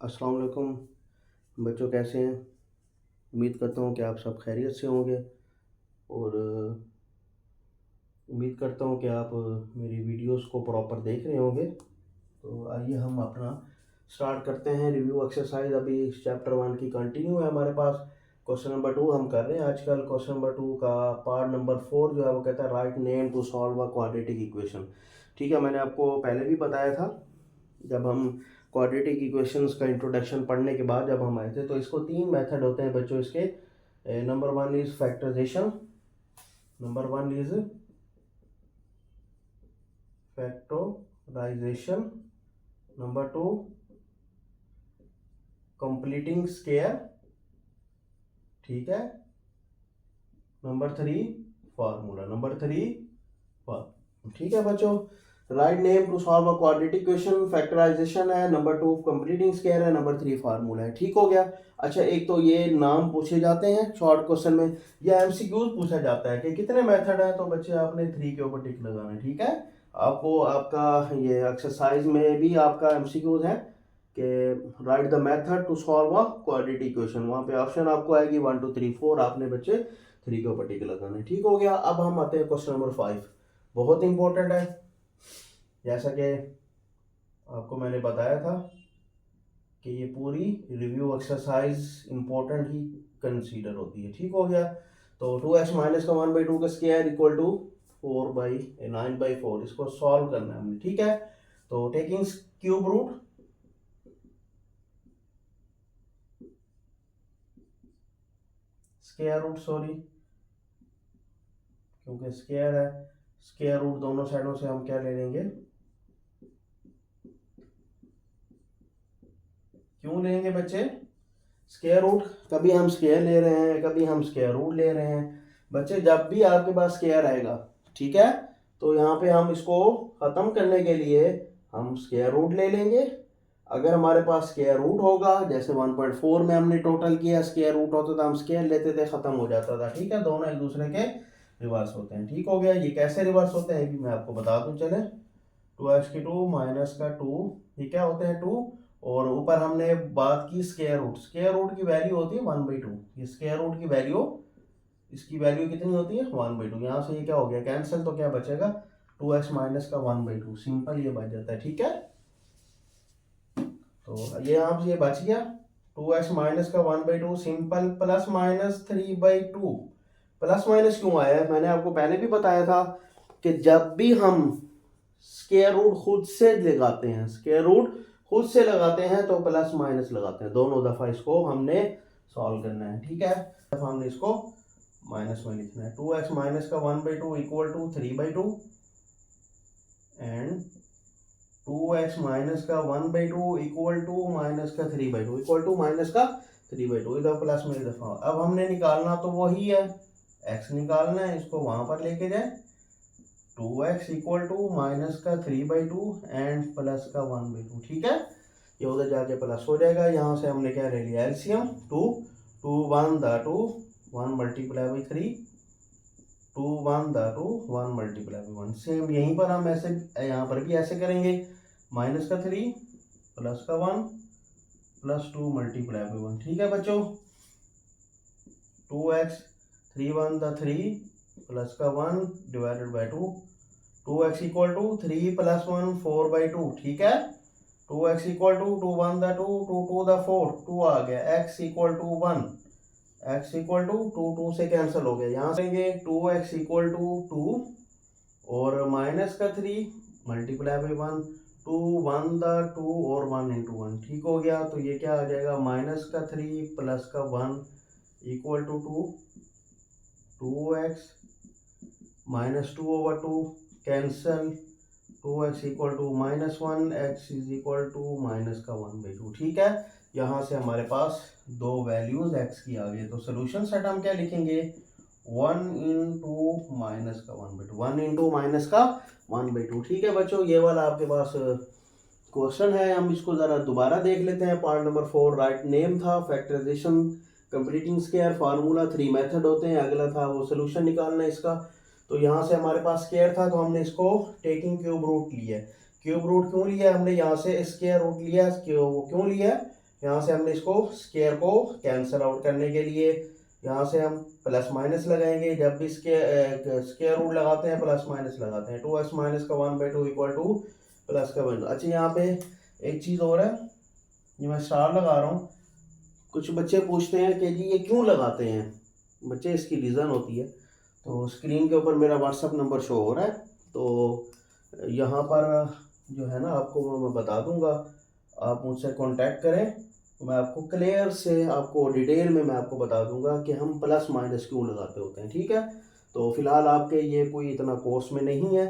अस्सलाम वालेकुम बच्चों, कैसे हैं। उम्मीद करता हूँ कि आप सब खैरियत से होंगे और उम्मीद करता हूँ कि आप मेरी वीडियोस को प्रॉपर देख रहे होंगे। तो आइए हम अपना स्टार्ट करते हैं रिव्यू एक्सरसाइज। अभी चैप्टर 1 की कंटिन्यू है हमारे पास। क्वेश्चन नंबर 2 हम कर रहे हैं आजकल। क्वेश्चन नंबर 2 का पार्ट नंबर 4 जो है वो कहता है write name to solve a quadratic equation. ठीक है, मैंने आपको पहले भी बताया था जब हम क्वाड्रेटिक इक्वेशंस का इंट्रोडक्शन पढ़ने के बाद जब हम आए थे, तो इसको 3 मेथड होते हैं बच्चों इसके। Number 1 is factorization, number 1 is factorization, number 2 completing square, ठीक है, नंबर 3 फार्मूला, नंबर 3 फार्मूला। ठीक है बच्चों, write name to solve a quadratic equation, factorization है, नंबर 2 कंप्लीटिंग स्क्वायर है, नंबर 3 फार्मूला है। ठीक हो गया। अच्छा, एक तो ये नाम पूछे जाते हैं शॉर्ट क्वेश्चन में, या एमसीक्यूज पूछा जाता है कि कितने मेथड है, तो बच्चे आपने 3 के ऊपर टिक लगाना है। ठीक है, आपको आपका ये एक्सरसाइज में भी आपका एमसीक्यूज है कि write the method to solve a quadratic equation. वहाँ पे ऑप्शन आपको आएगी 1 2 3 4, आपने बच्चे 3 के ऊपर टिक लगाना है। ठीक हो गया। अब हम आते हैं क्वेश्चन नंबर 5, बहुत इंपॉर्टेंट है। जैसा कि आपको मैंने बताया था कि ये पूरी रिव्यू एक्सरसाइज इंपॉर्टेंट ही कंसीडर होती है। ठीक हो गया। तो 2x माइनस का 1/2 का स्क्वायर इक्वल टू 9/4, इसको सॉल्व करना है हमने। ठीक है, तो taking cube root, square root sorry, क्योंकि स्क्वायर है, स्क्वायर रूट दोनों साइडों से हम क्या ले लेंगे, क्यों लेंगे बच्चे स्क्वायर रूट। कभी हम स्क्वायर ले रहे हैं, कभी हम स्क्वायर रूट ले रहे हैं। बच्चे जब भी आपके पास स्क्वायर आएगा, ठीक है, तो यहाँ पे हम इसको खत्म करने के लिए हम स्क्वायर रूट ले लेंगे। अगर हमारे पास स्क्वायर रूट होगा, जैसे 1.4 में हमने टोटल किया, स्क्वायर रूट होता था हम स्क्वायर लेते थे, खत्म हो जाता था। ठीक है, दोनों एक दूसरे के रिवर्स होते हैं। ठीक हो गया। ये कैसे रिवर्स होते हैं ये भी मैं आपको बता दूं। चले, 2x की 2 माइनस का 2, ये क्या होते हैं 2, और ऊपर हमने बात की स्क्वायर रूट। स्क्वायर रूट की वैल्यू होती है 1/2। ये स्क्वायर रूट की वैल्यू, इसकी वैल्यू कितनी होती है 1/2। यहाँ से ये क्या हो गया कैंसिल, तो क्या बचेगा 2x माइनस का 1/2, सिंपल ये बच जाता है। ठीक है, तो ये यहाँ से ये बच गया 2x माइनस का 1/2 simple, plus minus 3/2। Plus minus क्यों आया है, मैंने आपको पहले भी बताया था कि जब भी हम स्क्वायर रूट खुद से लगाते हैं, स्क्वायर रूट खुद से लगाते हैं तो प्लस माइनस लगाते हैं, दोनों दफा इसको हमने सॉल्व करना है। ठीक है, दफा हमने इसको माइनस में लिखना है। 2x माइनस का 1/2 equal to 3/2 and 2x minus का 1/2 इक्वल टू माइनस का 3/2 इक्वल टू माइनस का 3/2। इधर प्लस में दफा, अब हमने निकालना तो वही है, x निकालना है, इसको वहां पर लेके जाए। 2x इक्वल टू माइनस का 3/2 एंड प्लस का 1/2। ठीक है, ये उधर जाके प्लस हो जाएगा। यहाँ से हमने क्या ले लिया एलसीएम, 2 2 1 द 2 1 मल्टीप्लाई बाई 3, 2 1 द 2 1 मल्टीप्लाई बाई 1। सेम यहीं पर हम ऐसे, यहाँ पर भी ऐसे करेंगे, माइनस का 3 प्लस का 1 प्लस 2 मल्टीप्लाई बाई 1। ठीक है बच्चों, 2x 3 1 द 3 प्लस का 1 divided by 2, 2x equal to 3 plus 1 4/2। ठीक है, 2x इक्वल टू 2 1 द 2 2 2 द 4, 2 आ गया, x equal to 1, x equal to 2 2 से कैंसिल हो गया। यहाँ से 2x इक्वल टू 2 और माइनस का 3 मल्टीप्लाई बाई 1, 2 1 द 2 और 1 इंटू 1। ठीक हो गया, तो ये क्या आ जाएगा माइनस का 3 प्लस का 1 equal to 2, 2x minus 2/2 cancel, 2x equal to -1, x is equal to minus का 1/2। ठीक है, यहाँ से हमारे पास दो वैल्यूज x की आ गई। तो सोल्यूशन सेट हम क्या लिखेंगे, 1 इंटू माइनस का 1/2, 1 इंटू माइनस का 1/2। ठीक है बच्चों, ये वाला आपके पास क्वेश्चन है, हम इसको ज़रा दोबारा देख लेते हैं। पार्ट नंबर 4 राइट नेम था, factorization, completing square, formula, 3 method होते हैं। अगला था वो सोल्यूशन निकालना है इसका। तो यहाँ से हमारे पास स्क्वायर था, तो हमने इसको टेकिंग क्यूब रूट लिया। क्यूब रूट क्यों लिया हमने, यहाँ से स्क्वायर रूट लिया, क्यों लिया, यहाँ से हमने इसको स्क्वायर को कैंसिल आउट करने के लिए यहाँ से हम प्लस माइनस लगाएंगे। जब भी स्क्वायर रूट लगाते हैं प्लस माइनस लगाते हैं। 2x माइनस का 1/2 इक्वल टू प्लस का 1। अच्छा यहाँ पे एक चीज़ और है, ये मैं स्टार लगा रहा हूँ। कुछ बच्चे पूछते हैं कि जी ये क्यों लगाते हैं बच्चे, इसकी रीज़न होती है। तो स्क्रीन के ऊपर मेरा व्हाट्सअप नंबर शो हो रहा है, तो यहाँ पर जो है ना आपको मैं बता दूंगा, आप मुझसे कांटेक्ट करें तो मैं आपको क्लियर से आपको डिटेल में मैं आपको बता दूंगा कि हम प्लस माइनस क्यों लगाते होते हैं, ठीक है। तो फिलहाल आपके ये कोई इतना कोर्स में नहीं है,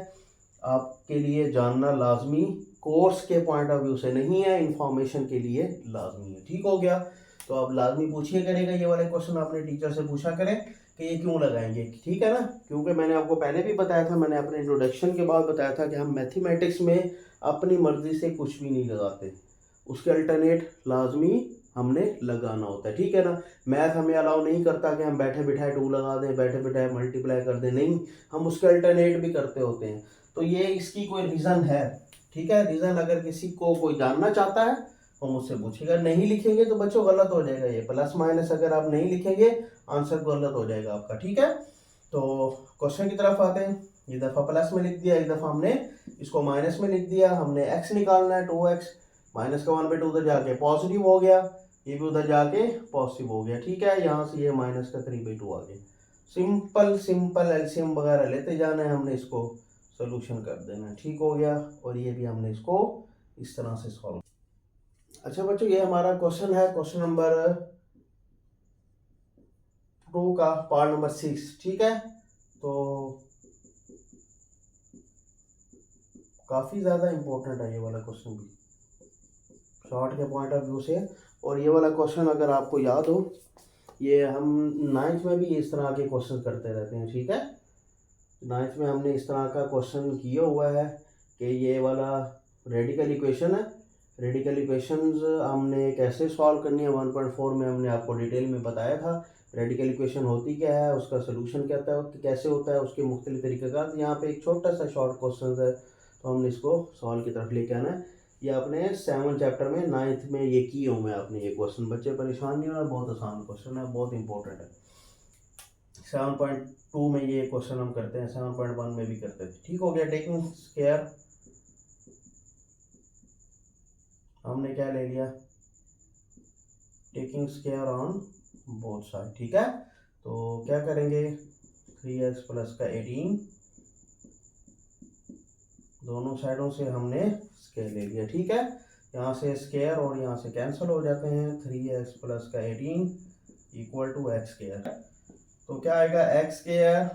आपके लिए जानना लाजमी, कोर्स के पॉइंट ऑफ व्यू से नहीं है, इंफॉर्मेशन के लिए लाजमी है, ठीक हो गया। तो आप लाजमी पूछिए करेगा, ये वाले क्वेश्चन अपने टीचर से पूछा करें कि ये क्यों लगाएंगे, ठीक है ना। क्योंकि मैंने आपको पहले भी बताया था, मैंने अपने इंट्रोडक्शन के बाद बताया था कि हम मैथमेटिक्स में अपनी मर्जी से कुछ भी नहीं लगाते, उसके अल्टरनेट लाजमी हमने लगाना होता है, ठीक है ना। मैथ हमें अलाउ नहीं करता कि हम बैठे बिठाए 2 लगा दें, बैठे बिठाए मल्टीप्लाई कर दें, नहीं, हम उसके अल्टरनेट भी करते होते हैं। तो ये इसकी कोई रीज़न है, ठीक है। रीज़न अगर किसी को कोई जानना चाहता है वो मुझसे पूछेगा। नहीं लिखेंगे तो बच्चों गलत हो जाएगा, ये प्लस माइनस अगर आप नहीं लिखेंगे आंसर गलत हो जाएगा आपका, ठीक है। तो क्वेश्चन की तरफ आते हैं। ये दफ़ा प्लस में लिख दिया, एक दफ़ा हमने इसको माइनस में लिख दिया। हमने x निकालना है, 2x माइनस का 1/2 उधर जाके पॉजिटिव हो गया, ये भी उधर जाके पॉजिटिव हो गया, ठीक है। यहाँ से ये माइनस का 3/2 आ गया। सिंपल सिंपल एलसीएम वगैरह लेते जाना है, हमने इसको सोल्यूशन कर देना है, ठीक हो गया। और ये भी हमने इसको इस तरह से सॉल्व। अच्छा बच्चों, ये हमारा क्वेश्चन है, क्वेश्चन नंबर 2 का पार्ट नंबर 6, ठीक है। तो काफ़ी ज़्यादा इम्पोर्टेंट है ये वाला क्वेश्चन भी शॉर्ट के पॉइंट ऑफ व्यू से। और ये वाला क्वेश्चन अगर आपको याद हो, ये हम 9th में भी इस तरह के क्वेश्चन करते रहते हैं, ठीक है। 9th में हमने इस तरह का क्वेश्चन किया हुआ है कि ये वाला रेडिकल इक्वेशन है, रेडिकल इक्वेशंस हमने कैसे सॉल्व करनी है 1.4 में हमने आपको डिटेल में बताया था। रेडिकल इक्वेशन होती क्या है, उसका सोल्यूशन क्या होता है, कैसे होता है, उसके मुख्तलिफ तरीके का। यहाँ पे एक छोटा सा शॉर्ट क्वेश्चन है, तो हमने इसको सॉल्व की तरफ लेके आना है। ये आपने 7 चैप्टर में 9th में ये किए हुए हैं आपने ये क्वेश्चन। बच्चे परेशान नहीं होना, बहुत आसान क्वेश्चन है, बहुत इंपॉर्टेंट है। 7.2 में ये क्वेश्चन हम करते हैं, 7.1 में भी करते थे, ठीक हो गया। टेकिंग स्क्वायर हमने क्या ले लिया, taking square on both side, ठीक है। तो क्या करेंगे, 3x प्लस का 18 दोनों साइडों से हमने स्क्वायर ले लिया, ठीक है। यहाँ से स्क्वायर और यहाँ से कैंसिल हो जाते हैं। 3x प्लस का 18 इक्वल टू एक्स स्क्वायर। तो क्या आएगा, एक्स स्क्वायर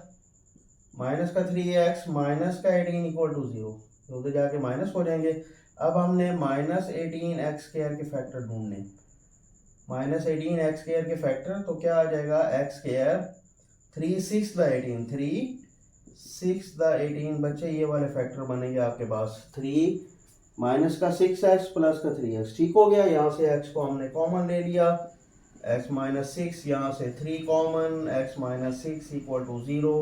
माइनस का 3x माइनस का 18 इक्वल टू 0, उधर जाके माइनस हो जाएंगे। अब हमने माइनस 18x स्क्वायर के फैक्टर ढूंढने, माइनस 18x स्क्वायर के फैक्टर, तो क्या आ जाएगा, एक्स स्क्वायर 3 6 द 18, 3 6 द 18 बच्चे ये वाले फैक्टर बनेंगे आपके पास। 3 माइनस का 6x प्लस का 3x, ठीक हो गया। यहाँ से x को हमने कॉमन ले लिया, x माइनस 6, यहाँ से 3 common, x minus 6 equal to 0,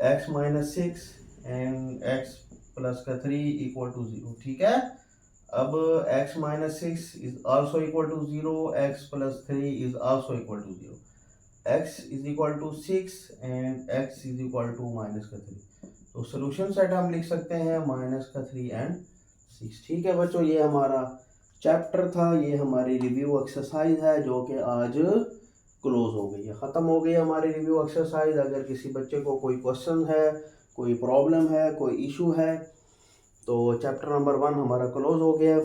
x minus 6 and x plus का 3 इक्वल टू 0, ठीक है। अब x minus 6 is also equal to 0, x plus 3 is also equal to 0, x is equal to 6 and x is equal to minus का 3। तो solution set हम लिख सकते हैं माइनस का 3 एंड 6, ठीक है बच्चों। ये हमारा चैप्टर था, ये हमारी रिव्यू एक्सरसाइज है जो कि आज क्लोज हो गई है, ख़त्म हो गई हमारी रिव्यू एक्सरसाइज। अगर किसी बच्चे को कोई क्वेश्चन है, कोई प्रॉब्लम है, कोई इशू है, तो चैप्टर नंबर 1 हमारा क्लोज हो गया।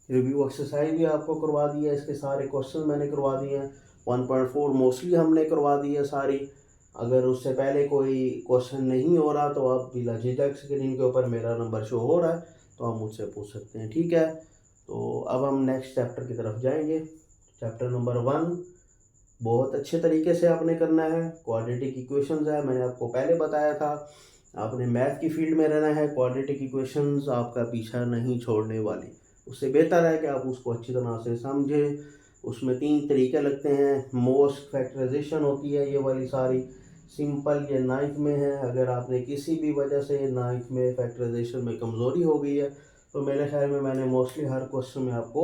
रिव्यू एक्सरसाइज भी आपको करवा दी है, इसके सारे क्वेश्चन मैंने करवा दिए हैं। 1.4 मोस्टली हमने करवा दी है सारी। अगर उससे पहले कोई क्वेश्चन नहीं हो रहा तो आप बिला झिझक स्क्रीन के ऊपर मेरा नंबर शो हो रहा है, तो आप मुझसे पूछ सकते हैं, ठीक है। तो अब हम नेक्स्ट चैप्टर की तरफ जाएंगे। चैप्टर नंबर 1 बहुत अच्छे तरीके से आपने करना है। क्वाड्रेटिक इक्वेशंस है, मैंने आपको पहले बताया था, आपने मैथ की फील्ड में रहना है। क्वाड्रेटिक इक्वेशंस आपका पीछा नहीं छोड़ने वाली, उससे बेहतर है कि आप उसको अच्छी तरह से समझें। उसमें 3 तरीके लगते हैं, मोस्ट फैक्टराइजेशन होती है ये वाली सारी, सिंपल ये 9th में है। अगर आपने किसी भी वजह से 9th में फैक्टराइजेशन में कमज़ोरी हो गई है तो मेरे ख्याल में मैंने मोस्टली हर क्वेश्चन में आपको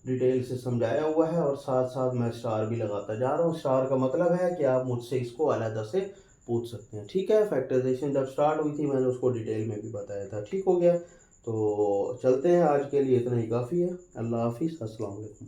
डिटेल से समझाया हुआ है, और साथ साथ मैं स्टार भी लगाता जा रहा हूँ। स्टार का मतलब है कि आप मुझसे इसको अलग से पूछ सकते हैं। ठीक है, फैक्टराइजेशन जब स्टार्ट हुई थी मैंने उसको डिटेल में भी बताया था। ठीक हो गया, तो चलते हैं, आज के लिए इतना ही काफ़ी है। अल्लाह हाफिज़, अस्सलाम वालेकुम।